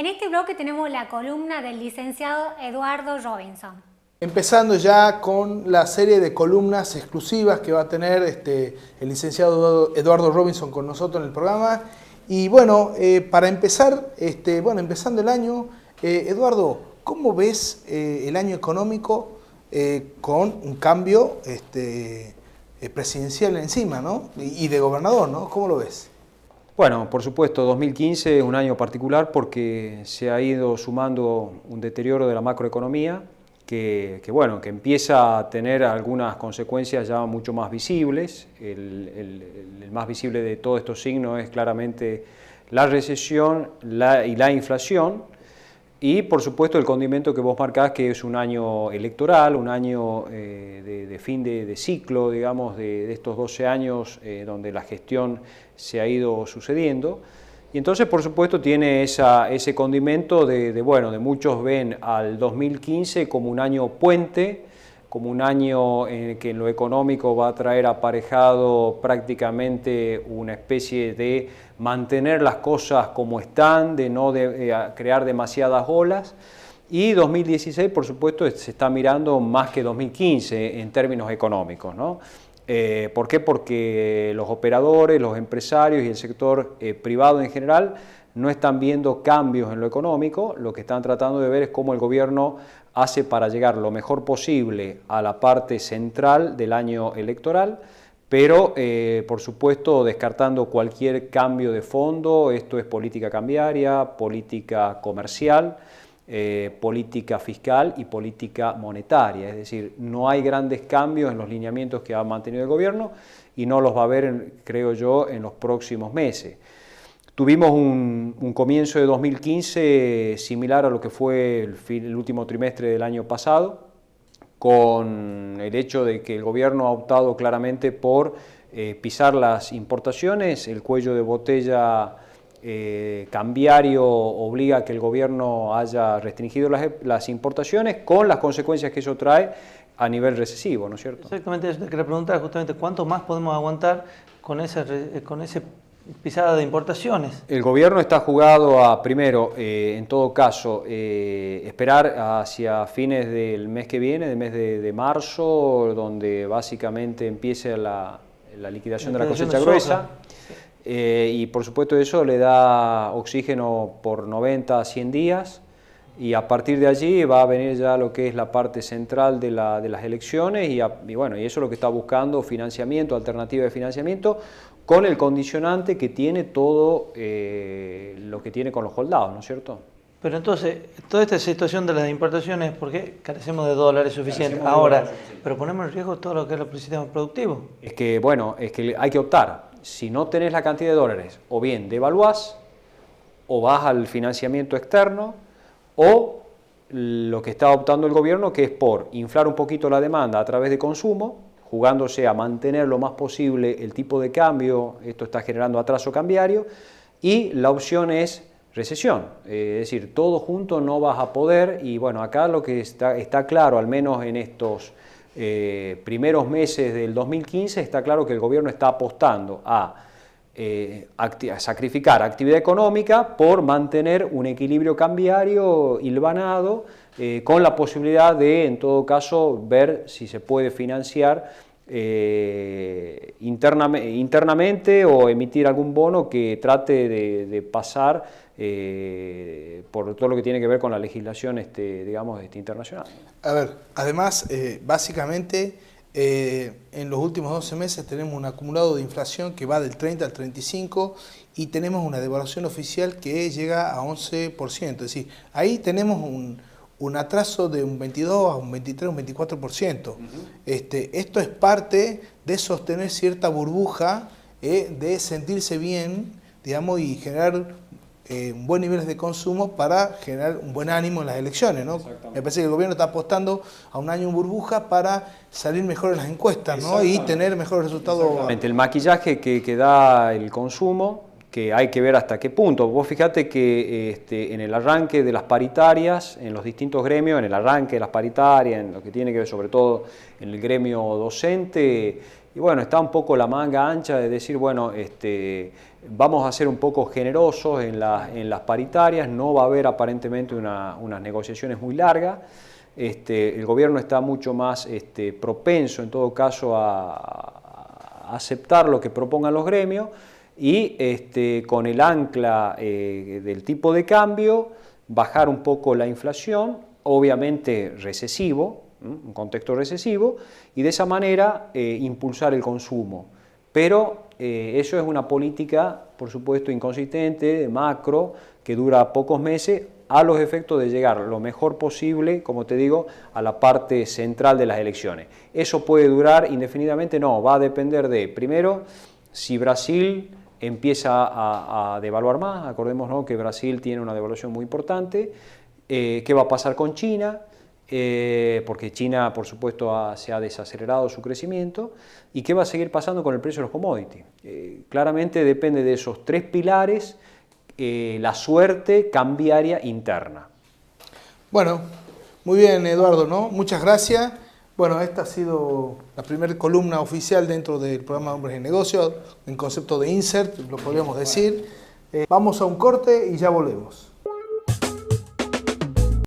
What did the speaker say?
En este bloque tenemos la columna del licenciado Eduardo Robinson. Empezando ya con la serie de columnas exclusivas que va a tener el licenciado Eduardo Robinson con nosotros en el programa. Y bueno, para empezar, empezando el año, Eduardo, ¿cómo ves el año económico con un cambio presidencial encima, ¿no? Y de gobernador, ¿no? ¿Cómo lo ves? Bueno, por supuesto, 2015 es un año particular porque se ha ido sumando un deterioro de la macroeconomía que empieza a tener algunas consecuencias ya mucho más visibles. El más visible de todos estos signos es claramente la recesión y la inflación. Y por supuesto el condimento que vos marcás, que es un año electoral, un año de fin de ciclo, digamos, de estos 12 años donde la gestión se ha ido sucediendo. Y entonces por supuesto tiene ese condimento de muchos ven al 2015 como un año puente, como un año en que en lo económico va a traer aparejado prácticamente una especie de mantener las cosas como están, de no crear demasiadas olas. Y 2016, por supuesto, se está mirando más que 2015 en términos económicos, ¿no? ¿Por qué? Porque los operadores, los empresarios y el sector privado en general no están viendo cambios en lo económico, lo que están tratando de ver es cómo el gobierno hace para llegar lo mejor posible a la parte central del año electoral, pero por supuesto descartando cualquier cambio de fondo. Esto es política cambiaria, política comercial, política fiscal y política monetaria, es decir, no hay grandes cambios en los lineamientos que ha mantenido el gobierno y no los va a haber, creo yo, en los próximos meses. Tuvimos un comienzo de 2015 similar a lo que fue el último trimestre del año pasado, con el hecho de que el gobierno ha optado claramente por pisar las importaciones. El cuello de botella cambiario obliga a que el gobierno haya restringido las importaciones, con las consecuencias que eso trae a nivel recesivo, ¿no es cierto? Exactamente, eso te quería preguntar justamente, ¿cuánto más podemos aguantar con ese pisada de importaciones? El gobierno está jugado a, primero, en todo caso, esperar hacia fines del mes que viene, del mes de marzo, donde básicamente empiece la liquidación de la cosecha gruesa. Y por supuesto eso le da oxígeno por 90 a 100 días. Y a partir de allí va a venir ya lo que es la parte central de las elecciones y eso es lo que está buscando, financiamiento, alternativa de financiamiento, con el condicionante que tiene todo lo que tiene con los holdados, ¿no es cierto? Pero entonces, toda esta situación de las importaciones, ¿por qué carecemos de dólares suficientes ahora? Pero ponemos en riesgo todo lo que es el sistema productivo. Es que hay que optar. Si no tenés la cantidad de dólares, o bien devaluás, o vas al financiamiento externo, o lo que está optando el gobierno, que es por inflar un poquito la demanda a través de consumo, jugándose a mantener lo más posible el tipo de cambio. Esto está generando atraso cambiario, y la opción es recesión, es decir, todo junto no vas a poder. Y bueno, acá lo que está claro, al menos en estos primeros meses del 2015, está claro que el gobierno está apostando a sacrificar actividad económica por mantener un equilibrio cambiario hilvanado, con la posibilidad de, en todo caso, ver si se puede financiar internamente o emitir algún bono que trate de pasar por todo lo que tiene que ver con la legislación internacional. A ver, además, básicamente, en los últimos 12 meses tenemos un acumulado de inflación que va del 30 al 35 y tenemos una devaluación oficial que llega a 11%. Es decir, ahí tenemos un atraso de un 22 a un 23, un 24%. Esto es parte de sostener cierta burbuja, de sentirse bien, digamos, y generar un buen nivel de consumo para generar un buen ánimo en las elecciones, ¿no? Me parece que el gobierno está apostando a un año en burbuja para salir mejor en las encuestas, ¿no? Y tener mejores resultados. El maquillaje que da el consumo que hay que ver hasta qué punto. Vos fijate que en el arranque de las paritarias, en los distintos gremios, en el arranque de las paritarias, en lo que tiene que ver sobre todo en el gremio docente, y bueno, está un poco la manga ancha de decir, bueno, vamos a ser un poco generosos en las paritarias, no va a haber aparentemente unas negociaciones muy largas. El gobierno está mucho más propenso en todo caso a aceptar lo que propongan los gremios, y con el ancla del tipo de cambio bajar un poco la inflación, obviamente recesivo, un contexto recesivo, y de esa manera impulsar el consumo. Pero eso es una política, por supuesto, inconsistente, macro, que dura pocos meses, a los efectos de llegar lo mejor posible, como te digo, a la parte central de las elecciones. ¿Eso puede durar indefinidamente? No, va a depender de, primero, si Brasil empieza a devaluar más. Acordémonos que Brasil tiene una devaluación muy importante. ¿Qué va a pasar con China? Porque China, por supuesto, se ha desacelerado su crecimiento. ¿Y qué va a seguir pasando con el precio de los commodities? Claramente depende de esos tres pilares la suerte cambiaria interna. Bueno, muy bien, Eduardo, ¿no? Muchas gracias. Bueno, esta ha sido la primera columna oficial dentro del programa Hombres en Negocios, en concepto de insert, lo podríamos decir. Vamos a un corte y ya volvemos.